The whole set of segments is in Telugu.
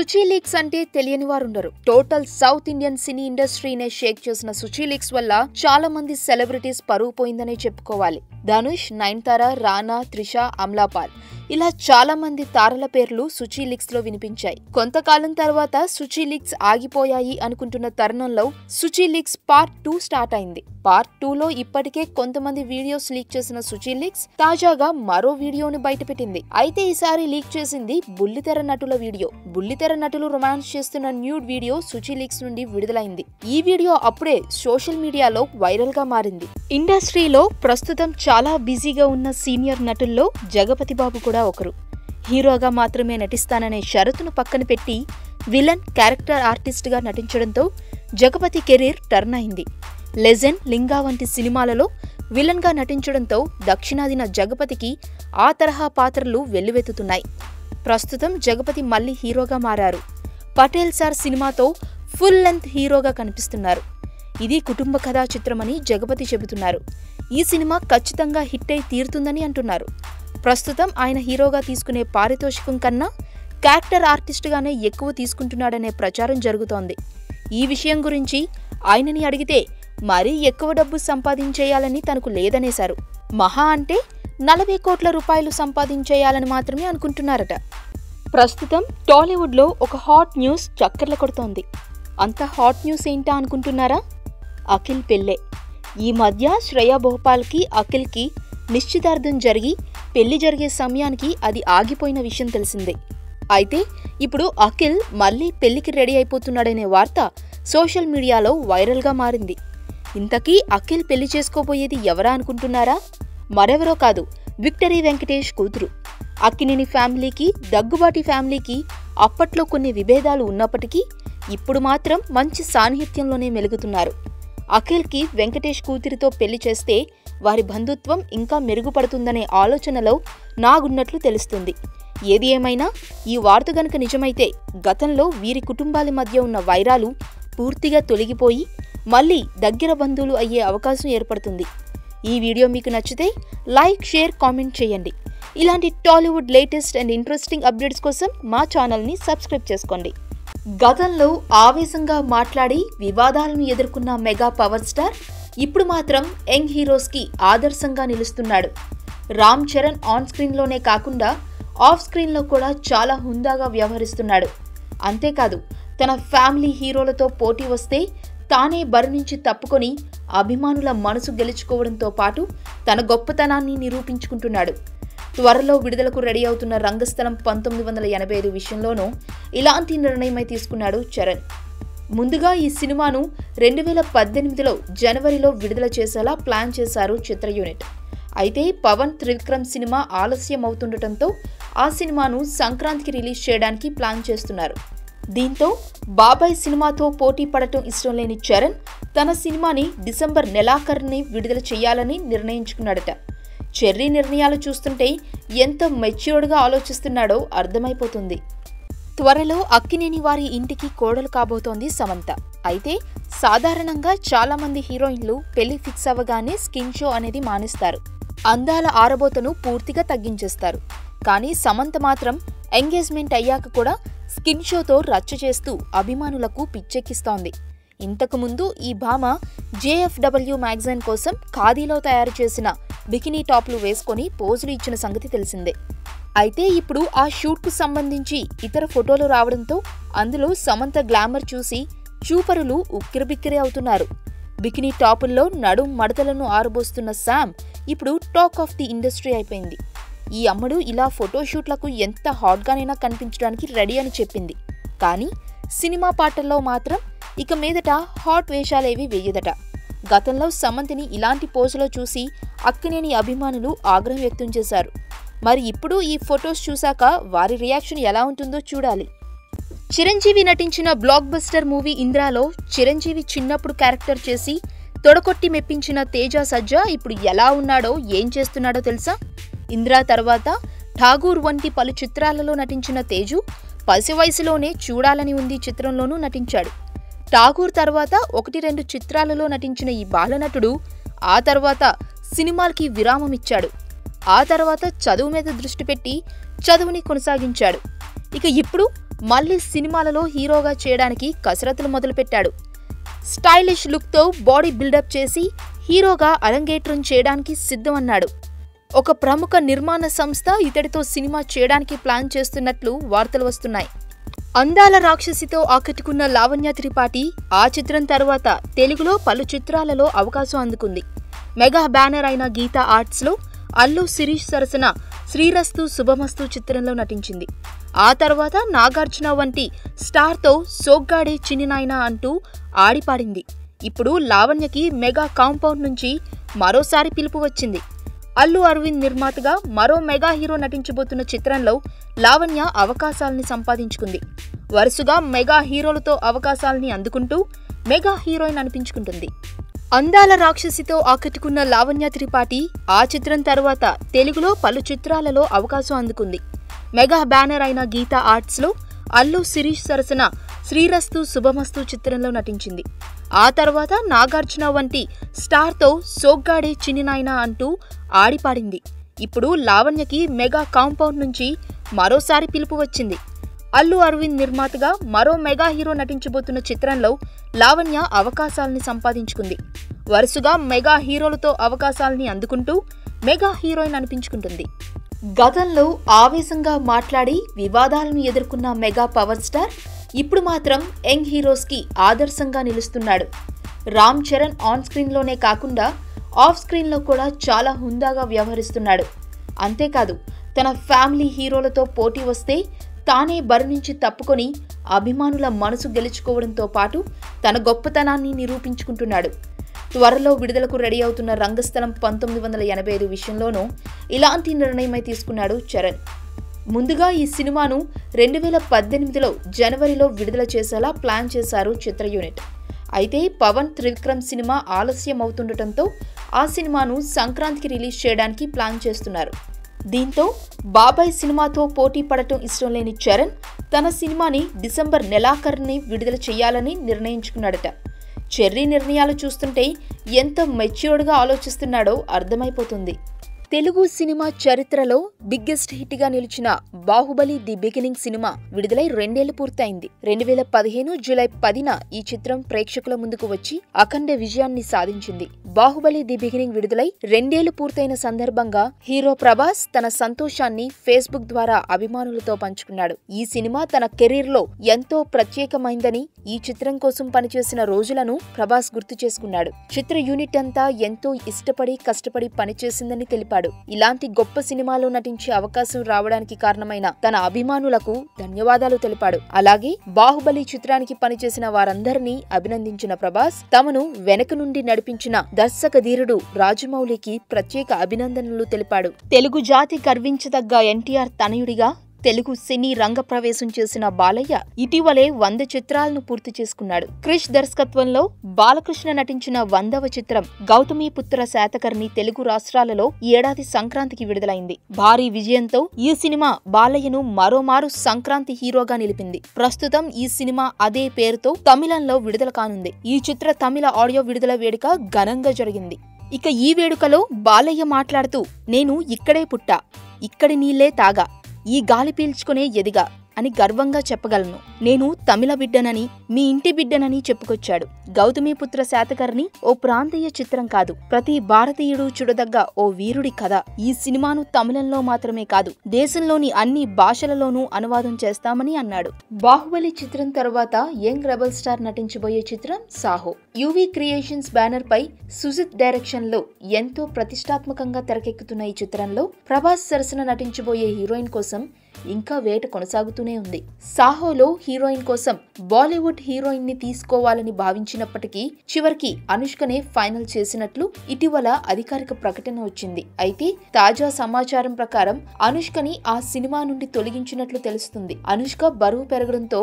సుచి లీక్స్ అంటే తెలియని వారు ఉండరు. Total south Indian cine ఇండస్ట్రీనే Sheikh చేసిన సుచి లీక్స్ వల్ల చాలా మంది సెలబ్రిటీస్ పరువు పోయిందనే చెప్పుకోవాలి. ధనుష్, నయనతార, రానా, త్రిష, అమలాపాల్ ఇలా చాలా మంది తారల పేర్లు సుచి లీక్స్ లో వినిపించాయి. కొంతకాలం తర్వాత సుచి లీక్స్ ఆగిపోయాయి అనుకుంటున్న తరుణంలో సుచి లీక్స్ పార్ట్ 2 స్టార్ట్ అయింది. పార్ట్ 2లో ఇప్పటికే కొంతమంది వీడియోస్ లీక్ చేసిన సుచి లీక్స్ తాజాగా మరో వీడియోను బయటపెట్టింది. అయితే ఈసారి లీక్ చేసింది బుల్లితెర నటుల వీడియో. బుల్లితెర నటులు రొమాన్స్ చేస్తున్న న్యూడ్ వీడియో సుచి లీక్స్ నుండి విడుదలైంది. ఈ వీడియో అప్పుడే సోషల్ మీడియాలో వైరల్ గా మారింది. ఇండస్ట్రీలో ప్రస్తుతం చాలా బిజీగా ఉన్న సీనియర్ నటుల్లో జగపతి బాబు కూడా ఒకరు. హీరోగా మాత్రమే నటిస్తాననే షరతును పక్కన పెట్టి విలన్, క్యారెక్టర్ ఆర్టిస్ట్ గా నటించడంతో జగపతి కెరీర్ టర్న్ అయింది. లెజెండ్, లింగా వంటి సినిమాలలో విలన్ గా నటించడంతో దక్షిణాదిన జగపతికి ఆ తరహా పాత్రలు వెల్లువెత్తుతున్నాయి. ప్రస్తుతం జగపతి మళ్లీ హీరోగా మారారు. పటేల్ సార్ సినిమాతో ఫుల్ లెంత్ హీరోగా కనిపిస్తున్నారు. ఇది కుటుంబ కథా చిత్రమని జగపతి చెబుతున్నారు. ఈ సినిమా ఖచ్చితంగా హిట్ అయి తీరుతుందని అంటున్నారు. ప్రస్తుతం ఆయన హీరోగా తీసుకునే పారితోషికం కన్నా క్యారెక్టర్ ఆర్టిస్ట్గానే ఎక్కువ తీసుకుంటున్నాడనే ప్రచారం జరుగుతోంది. ఈ విషయం గురించి ఆయనని అడిగితే మరీ ఎక్కువ డబ్బు సంపాదించేయాలని తనకు లేదనేశారు. మహా అంటే 40 కోట్ల రూపాయలు సంపాదించేయాలని మాత్రమే అనుకుంటున్నారట. ప్రస్తుతం టాలీవుడ్లో ఒక హాట్ న్యూస్ చక్కర్ల కొడుతోంది. అంత హాట్ న్యూస్ ఏంటా అనుకుంటున్నారా? అఖిల్ పెళ్ళే. ఈ మధ్య శ్రేయా భోపాల్కి అఖిల్కి నిశ్చితార్థం జరిగి పెళ్లి జరిగే సమయానికి అది ఆగిపోయిన విషయం తెలిసిందే. అయితే ఇప్పుడు అఖిల్ మళ్లీ పెళ్లికి రెడీ అయిపోతున్నాడనే వార్త సోషల్ మీడియాలో వైరల్గా మారింది. ఇంతకీ అఖిల్ పెళ్లి చేసుకోబోయేది ఎవరా అనుకుంటున్నారా? మరెవరో కాదు, విక్టరీ వెంకటేష్ కూతురు. అక్కినేని ఫ్యామిలీకి, దగ్గుబాటి ఫ్యామిలీకి అప్పట్లో కొన్ని విభేదాలు ఉన్నప్పటికీ ఇప్పుడు మాత్రం మంచి సాన్నిహిత్యంలోనే మెలుగుతున్నారు. అఖిల్కి వెంకటేష్ కూతురితో పెళ్లి చేస్తే వారి బంధుత్వం ఇంకా మెరుగుపడుతుందనే ఆలోచనలో నాగున్నట్లు తెలుస్తుంది. ఏది ఏమైనా ఈ వార్త గనుక నిజమైతే గతంలో వీరి కుటుంబాల మధ్య ఉన్న వైరాలు పూర్తిగా తొలగిపోయి మళ్లీ దగ్గర బంధువులు అయ్యే అవకాశం ఏర్పడుతుంది. ఈ వీడియో మీకు నచ్చితే లైక్, షేర్, కామెంట్ చేయండి. ఇలాంటి Tollywood latest and interesting updates కోసం మా ఛానల్ని సబ్స్క్రైబ్ చేసుకోండి. గతంలో ఆవేశంగా మాట్లాడి వివాదాలను ఎదుర్కొన్న మెగా పవర్ స్టార్ ఇప్పుడు మాత్రం యంగ్ హీరోస్కి ఆదర్శంగా నిలుస్తున్నాడు. రామ్ చరణ్ ఆన్ స్క్రీన్లోనే కాకుండా ఆఫ్ స్క్రీన్లో కూడా చాలా హుందాగా వ్యవహరిస్తున్నాడు. అంతేకాదు, తన ఫ్యామిలీ హీరోలతో పోటీ వస్తే తానే బరి నుంచి తప్పుకొని అభిమానుల మనసు గెలుచుకోవడంతో పాటు తన గొప్పతనాన్ని నిరూపించుకుంటున్నాడు. త్వరలో విడుదలకు రెడీ అవుతున్న రంగస్థలం 1985 విషయంలోనూ ఇలాంటి నిర్ణయమై తీసుకున్నాడు చరణ్. ముందుగా ఈ సినిమాను 2018లో జనవరిలో విడుదల చేసేలా ప్లాన్ చేశారు చిత్ర యూనిట్. అయితే పవన్ త్రివిక్రమ్ సినిమా ఆలస్యం అవుతుండటంతో ఆ సినిమాను సంక్రాంతికి రిలీజ్ చేయడానికి ప్లాన్ చేస్తున్నారు. దీంతో బాబాయ్ సినిమాతో పోటీ పడటం ఇష్టం లేని చరణ్ తన సినిమాని డిసెంబర్ నెలాఖరుని విడుదల చేయాలని నిర్ణయించుకున్నాడట. చెర్రీ నిర్ణయాలు చూస్తుంటే ఎంత మెచ్యూర్డ్గా ఆలోచిస్తున్నాడో అర్థమైపోతుంది. త్వరలో అక్కినేని వారి ఇంటికి కోడలు కాబోతోంది సమంత. అయితే సాధారణంగా చాలా మంది హీరోయిన్లు పెళ్లి ఫిక్స్ అవ్వగానే స్కిన్ షో అనేది మానేస్తారు. అందాల ఆరబోతను పూర్తిగా తగ్గించేస్తారు. కానీ సమంత మాత్రం ఎంగేజ్మెంట్ అయ్యాక కూడా స్కిన్ షోతో రచ్చ చేస్తూ అభిమానులకు పిచ్చెక్కిస్తోంది. ఇంతకుముందు ఈ భామ JFW మ్యాగజైన్ కోసం ఖాదీలో తయారు చేసిన బికినీ టాప్లు వేసుకొని పోజులు ఇచ్చిన సంగతి తెలిసిందే. అయితే ఇప్పుడు ఆ షూట్కు సంబంధించి ఇతర ఫోటోలు రావడంతో అందులో సమంత గ్లామర్ చూసి చూపరులు ఉక్కిరిబిక్కిరి అవుతున్నారు. బికినీ టాపుల్లో నడుం మడతలను ఆరబోస్తున్న శామ్ ఇప్పుడు టాక్ ఆఫ్ ది ఇండస్ట్రీ అయిపోయింది. ఈ అమ్మడు ఇలా ఫోటోషూట్లకు ఎంత హాట్గానైనా కనిపించడానికి రెడీ అని చెప్పింది. కానీ సినిమా పాటల్లో మాత్రం ఇక మీదట హాట్ వేషాలేవి వేయదట. గతంలో సమంతిని ఇలాంటి పోజులో చూసి అక్కినేని అభిమానులు ఆగ్రహం వ్యక్తం చేశారు. మరి ఇప్పుడు ఈ ఫొటోస్ చూశాక వారి రియాక్షన్ ఎలా ఉంటుందో చూడాలి. చిరంజీవి నటించిన బ్లాక్ బస్టర్ మూవీ ఇంద్రాలో చిరంజీవి చిన్నప్పుడు క్యారెక్టర్ చేసి తొడకొట్టి మెప్పించిన తేజ సజ్జా ఇప్పుడు ఎలా ఉన్నాడో, ఏం చేస్తున్నాడో తెలుసా? ఇంద్రా తర్వాత ఠాగూర్ వంటి పలు చిత్రాలలో నటించిన తేజు పసి వయసులోనే చూడాలని ఉంది చిత్రంలోనూ నటించాడు. ఠాగూర్ తర్వాత 1-2 చిత్రాలలో నటించిన ఈ బాలనటుడు ఆ తర్వాత సినిమాలకి విరామమిచ్చాడు. ఆ తర్వాత చదువు మీద దృష్టి పెట్టి చదువుని కొనసాగించాడు. ఇక ఇప్పుడు మళ్లీ సినిమాలలో హీరోగా చేయడానికి కసరత్తులు మొదలుపెట్టాడు. స్టైలిష్ లుక్తో బాడీ బిల్డప్ చేసి హీరోగా అరంగేట్రం చేయడానికి సిద్ధమన్నాడు. ఒక ప్రముఖ నిర్మాణ సంస్థ ఇతడితో సినిమా చేయడానికి ప్లాన్ చేస్తున్నట్లు వార్తలు వస్తున్నాయి. అందాల రాక్షసితో ఆకట్టుకున్న లావణ్య త్రిపాఠి ఆ చిత్రం తర్వాత తెలుగులో పలు చిత్రాలలో అవకాశం అందుకుంది. మెగా బ్యానర్ అయిన గీతా ఆర్ట్స్లో అల్లు శిరీష్ సరసన శ్రీరస్తు శుభమస్తు చిత్రంలో నటించింది. ఆ తర్వాత నాగార్జున వంటి స్టార్తో సోగ్గాడే చిన్నినాయన అంటూ ఆడిపాడింది. ఇప్పుడు లావణ్యకి మెగా కాంపౌండ్ నుంచి మరోసారి పిలుపు వచ్చింది. అల్లు అరవింద్ నిర్మాతగా మరో మెగా హీరో నటించబోతున్న చిత్రంలో లావణ్య అవకాశాలని సంపాదించుకుంది. వరుసగా మెగా హీరోలతో అవకాశాలని అందుకుంటూ మెగా హీరోయిన్ అనిపించుకుంటుంది. అందాల రాక్షసితో ఆకట్టుకున్న లావణ్య త్రిపాఠి ఆ చిత్రం తర్వాత తెలుగులో పలు చిత్రాలలో అవకాశం అందుకుంది. మెగా బ్యానర్ అయిన గీతా ఆర్ట్స్లో అల్లు శిరీష్ సరసన శ్రీరస్తు శుభమస్తు చిత్రంలో నటించింది. ఆ తర్వాత నాగార్జున వంటి స్టార్తో సోగ్గాడే చిన్నినాయన అంటూ ఆడిపాడింది. ఇప్పుడు లావణ్యకి మెగా కాంపౌండ్ నుంచి మరోసారి పిలుపు వచ్చింది. అల్లు అరవింద్ నిర్మాతగా మరో మెగా హీరో నటించబోతున్న చిత్రంలో లావణ్య అవకాశాలని సంపాదించుకుంది. వరుసగా మెగా హీరోలతో అవకాశాలని అందుకుంటూ మెగా హీరోయిన్ అనిపించుకుంటుంది. గతంలో ఆవేశంగా మాట్లాడి వివాదాలను ఎదుర్కొన్న మెగా పవర్ స్టార్ ఇప్పుడు మాత్రం యంగ్ హీరోస్కి ఆదర్శంగా నిలుస్తున్నాడు. రామ్ చరణ్ ఆన్ స్క్రీన్లోనే కాకుండా ఆఫ్ స్క్రీన్లో కూడా చాలా హుందాగా వ్యవహరిస్తున్నాడు. అంతేకాదు తన ఫ్యామిలీ హీరోలతో పోటీ వస్తే తానే బరి నుంచి తప్పుకొని అభిమానుల మనసు గెలుచుకోవడంతో పాటు తన గొప్పతనాన్ని నిరూపించుకుంటున్నాడు. త్వరలో విడుదలకు రెడీ అవుతున్న రంగస్థలం 1985 విషయంలోనూ ఇలాంటి నిర్ణయమై తీసుకున్నాడు చరణ్. ముందుగా ఈ సినిమాను 2018లో జనవరిలో విడుదల చేసేలా ప్లాన్ చేశారు చిత్ర యూనిట్. అయితే పవన్ త్రివిక్రమ్ సినిమా ఆలస్యం అవుతుండటంతో ఆ సినిమాను సంక్రాంతికి రిలీజ్ చేయడానికి ప్లాన్ చేస్తున్నారు. దీంతో బాబాయ్ సినిమాతో పోటీ పడటం ఇష్టం లేని చరణ్ తన సినిమాని డిసెంబర్ నెలాఖరుని విడుదల చేయాలని నిర్ణయించుకున్నాడట. చెర్రీ నిర్ణయాలు చూస్తుంటే ఎంత మెచ్యూర్డ్గా ఆలోచిస్తున్నాడో అర్థమైపోతుంది. తెలుగు సినిమా చరిత్రలో బిగ్గెస్ట్ హిట్ గా నిలిచిన బాహుబలి ది బిగినింగ్ సినిమా విడుదలై 2 ఏళ్లు పూర్తయింది. 2015 జూలై 10న ఈ చిత్రం ప్రేక్షకుల ముందుకు వచ్చి అఖండ విజయాన్ని సాధించింది. బాహుబలి ది బిగినింగ్ విడుదలై 2 ఏళ్లు పూర్తయిన సందర్భంగా హీరో ప్రభాస్ తన సంతోషాన్ని ఫేస్బుక్ ద్వారా అభిమానులతో పంచుకున్నాడు. ఈ సినిమా తన కెరీర్ లో ఎంతో ప్రత్యేకమైందని, ఈ చిత్రం కోసం పనిచేసిన రోజులను ప్రభాస్ గుర్తు చేసుకున్నాడు. చిత్ర యూనిట్ అంతా ఎంతో ఇష్టపడి కష్టపడి పనిచేసిందని తెలిపాడు. ఇలాంటి గొప్ప సినిమాలో నటించే అవకాశం రావడానికి కారణమైన తన అభిమానులకు ధన్యవాదాలు తెలిపాడు. అలాగే బాహుబలి చిత్రానికి పనిచేసిన వారందరినీ అభినందించిన ప్రభాస్ తమను వెనక నుండి నడిపించిన దర్శక ధీరుడు రాజమౌళికి ప్రత్యేక అభినందనలు తెలిపాడు. తెలుగు జాతి గర్వించదగ్గ ఎన్టీఆర్ తనయుడిగా తెలుగు సినీ రంగ ప్రవేశం చేసిన బాలయ్య ఇటీవలే 100 చిత్రాలను పూర్తి చేసుకున్నాడు. క్రిష్ దర్శకత్వంలో బాలకృష్ణ నటించిన 100వ చిత్రం గౌతమిపుత్ర శాతకర్ణి తెలుగు రాష్ట్రాలలో ఈ ఏడాది సంక్రాంతికి విడుదలైంది. భారీ విజయంతో ఈ సినిమా బాలయ్యను మరోమారు సంక్రాంతి హీరోగా నిలిపింది. ప్రస్తుతం ఈ సినిమా అదే పేరుతో తమిళంలో విడుదల కానుంది. ఈ చిత్ర తమిళ ఆడియో విడుదల వేడుక ఘనంగా జరిగింది. ఇక ఈ వేడుకలో బాలయ్య మాట్లాడుతూ, "నేను ఇక్కడే పుట్టా, ఇక్కడి నీళ్లే తాగా, ఈ గాలి పీల్చుకునే ఎదిగా అని గర్వంగా చెప్పగలను. నేను తమిళ బిడ్డనని, మీ ఇంటి బిడ్డనని చెప్పుకొచ్చాడు. గౌతమిపుత్ర శాతకర్ణి ఓ ప్రాంతీయ చిత్రం కాదు, ప్రతి భారతీయుడు చూడదగ్గ ఓ వీరుడి కథ. ఈ సినిమాను తమిళంలో మాత్రమే కాదు, దేశంలోని అన్ని భాషలలోనూ అనువాదం చేస్తామని అన్నాడు. బాహుబలి చిత్రం తర్వాత యంగ్ రెబల్ స్టార్ నటించబోయే చిత్రం సాహో. యువి క్రియేషన్స్ బ్యానర్ పై సుజిత్ డైరెక్షన్ లో ఎంతో ప్రతిష్టాత్మకంగా తెరకెక్కుతున్న ఈ చిత్రంలో ప్రభాస్ సరసన నటించబోయే హీరోయిన్ కోసం ఇంకా వేట కొనసాగుతూనే ఉంది. సాహోలో హీరోయిన్ కోసం బాలీవుడ్ హీరోయిన్ ని తీసుకోవాలని భావించినప్పటికీ చివరికి అనుష్కనే ఫైనల్ చేసినట్లు ఇటీవల అధికారిక ప్రకటన వచ్చింది. అయితే తాజా సమాచారం ప్రకారం అనుష్కని ఆ సినిమా నుండి తొలగించినట్లు తెలుస్తుంది. అనుష్క బరువు పెరగడంతో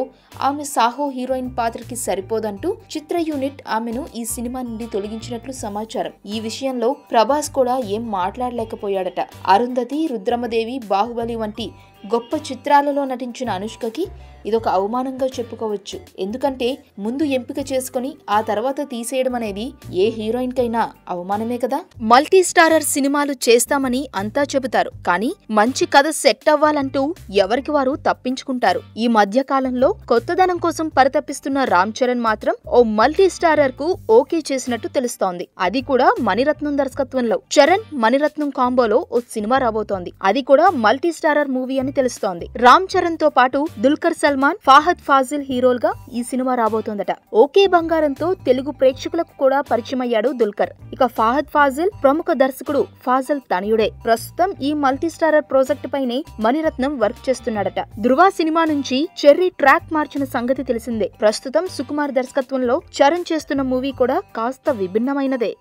ఆమె సాహో హీరోయిన్ పాత్రకి సరిపోదంటూ చిత్ర యూనిట్ ఆమెను ఈ సినిమా నుండి తొలగించినట్లు సమాచారం. ఈ విషయంలో ప్రభాస్ కూడా ఏం మాట్లాడలేకపోయాడట. అరుంధతి, రుద్రమదేవి, బాహుబలి వంటి గొప్ప చిత్రాలలో నటించిన అనుష్కకి ఇదొక అవమానంగా చెప్పుకోవచ్చు. ఎందుకంటే ముందు ఎంపిక చేసుకుని ఆ తర్వాత తీసేయడం అనేది ఏ హీరోయిన్ కైనా అవమానమే కదా. మల్టీ స్టారర్ సినిమాలు చేస్తామని అంతా చెబుతారు, కానీ మంచి కథ సెట్ అవ్వాలంటూ ఎవరికి వారు తప్పించుకుంటారు. ఈ మధ్య కాలంలో కొత్తదనం కోసం పరితపిస్తున్న రామ్ చరణ్ మాత్రం ఓ మల్టీ స్టారర్ కు ఓకే చేసినట్టు తెలుస్తోంది. అది కూడా మణిరత్నం దర్శకత్వంలో. చరణ్ మణిరత్నం కాంబోలో ఓ సినిమా రాబోతోంది. అది కూడా మల్టీ స్టారర్ మూవీ అని తెలుస్తోంది. రామ్ చరణ్ తో పాటు దుల్కర్ సల్మాన్, ఫాహద్ ఫాజిల్ హీరోలుగా ఈ సినిమా రాబోతోందట. ఓకే బంగారంతో తెలుగు ప్రేక్షకులకు కూడా పరిచయమయ్యాడు దుల్కర్. ఇక ఫాహద్ ఫాజిల్ ప్రముఖ దర్శకుడు ఫాజిల్ తనయుడే. ప్రస్తుతం ఈ మల్టీ స్టారర్ ప్రాజెక్ట్ పైనే మణిరత్నం వర్క్ చేస్తున్నాడట. ధృవ సినిమా నుంచి చెర్రీ ట్రాక్ మార్చిన సంగతి తెలిసిందే. ప్రస్తుతం సుకుమార్ దర్శకత్వంలో చరణ్ చేస్తున్న మూవీ కూడా కాస్త విభిన్నమైనదే.